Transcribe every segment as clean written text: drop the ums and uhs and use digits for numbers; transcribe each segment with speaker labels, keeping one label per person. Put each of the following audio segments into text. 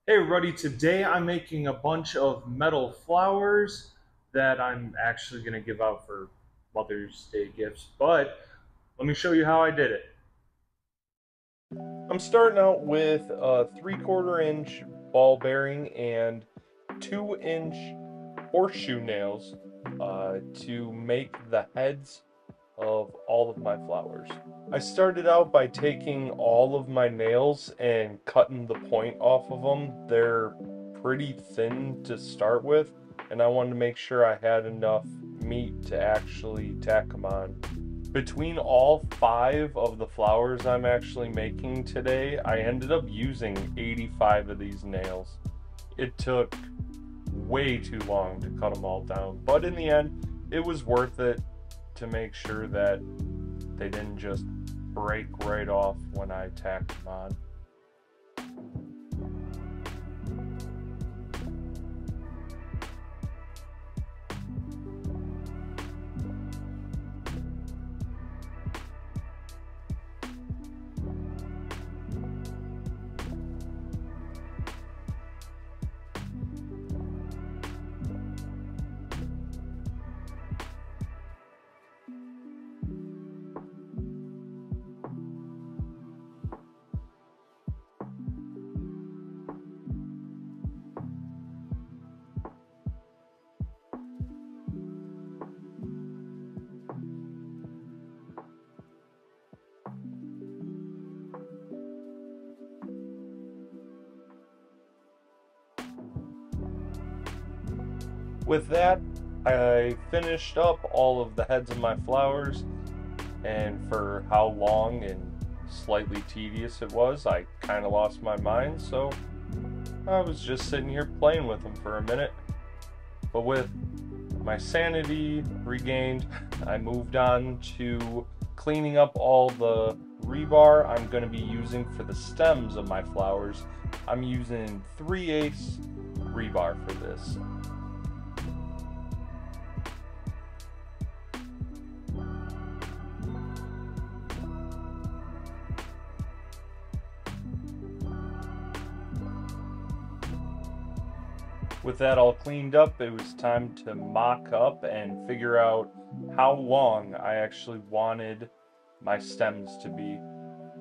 Speaker 1: Hey everybody, today I'm making a bunch of metal flowers that I'm actually going to give out for Mother's Day gifts, but let me show you how I did it.
Speaker 2: I'm starting out with a 3/4 inch ball bearing and 2-inch horseshoe nails to make the heads of all of my flowers. I started out by taking all of my nails and cutting the point off of them. They're pretty thin to start with, and I wanted to make sure I had enough meat to actually tack them on. Between all 5 of the flowers I'm actually making today, I ended up using 85 of these nails. It took way too long to cut them all down, but in the end, it was worth it to make sure that they didn't just break right off when I tacked them on. With that, I finished up all of the heads of my flowers, and for how long and slightly tedious it was, I kind of lost my mind, so I was just sitting here playing with them for a minute. But with my sanity regained, I moved on to cleaning up all the rebar I'm going to be using for the stems of my flowers. I'm using 3/8 rebar for this. With that all cleaned up, it was time to mock up and figure out how long I actually wanted my stems to be.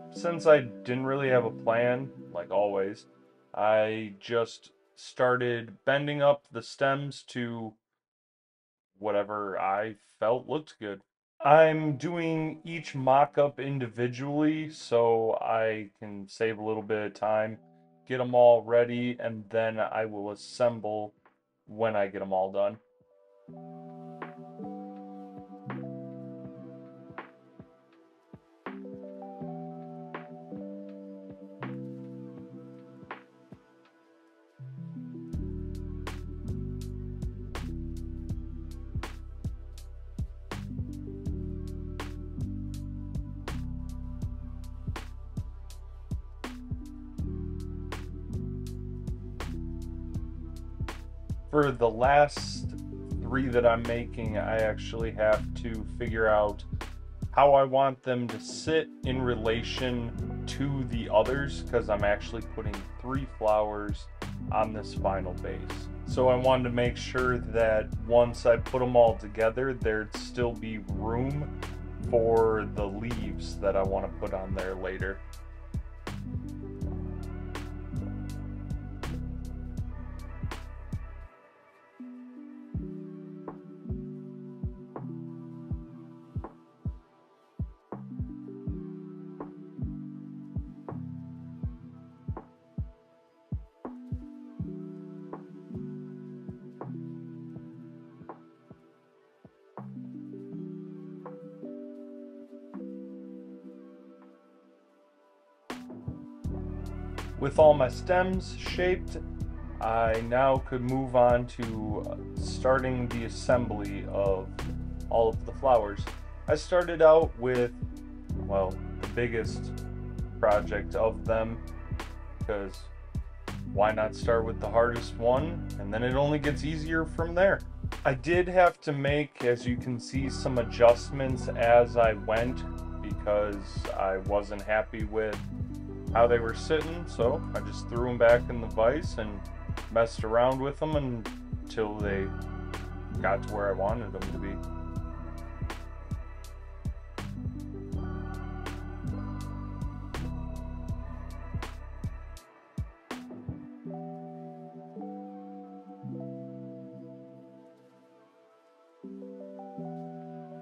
Speaker 2: Since I didn't really have a plan, like always, I just started bending up the stems to whatever I felt looked good. I'm doing each mock-up individually so I can save a little bit of time, get them all ready, and then I will assemble when I get them all done. For the last 3 that I'm making, I actually have to figure out how I want them to sit in relation to the others, because I'm actually putting 3 flowers on this final base. So I wanted to make sure that once I put them all together, there'd still be room for the leaves that I want to put on there later. With all my stems shaped, I now could move on to starting the assembly of all of the flowers. I started out with, well, the biggest project of them, because why not start with the hardest one, and then it only gets easier from there. I did have to make, as you can see, some adjustments as I went because I wasn't happy with how they were sitting, so I just threw them back in the vise and messed around with them until they got to where I wanted them to be.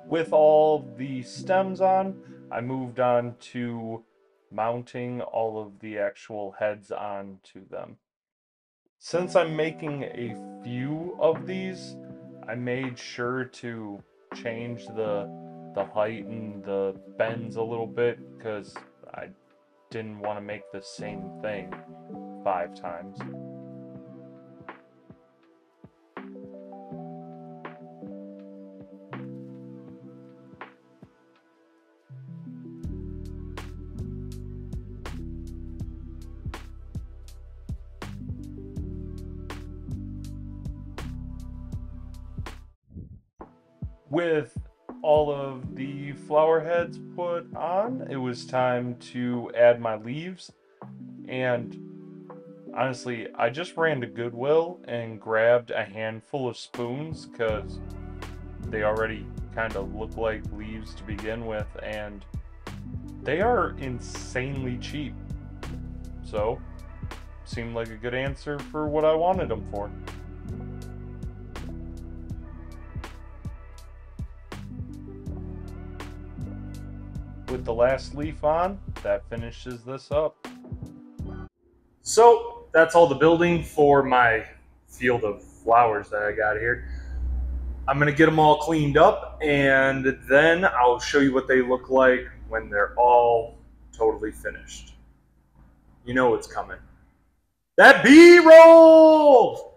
Speaker 2: With all the stems on, I moved on to mounting all of the actual heads onto them. Since I'm making a few of these, I made sure to change the height and the bends a little bit because I didn't want to make the same thing 5 times. With all of the flower heads put on, it was time to add my leaves. And honestly, I just ran to Goodwill and grabbed a handful of spoons because they already kind of look like leaves to begin with, and they are insanely cheap. So, seemed like a good answer for what I wanted them for. With the last leaf on, that finishes this up.
Speaker 1: So that's all the building for my field of flowers that I got here. I'm gonna get them all cleaned up, and then I'll show you what they look like when they're all totally finished. You know what's coming. That B-roll!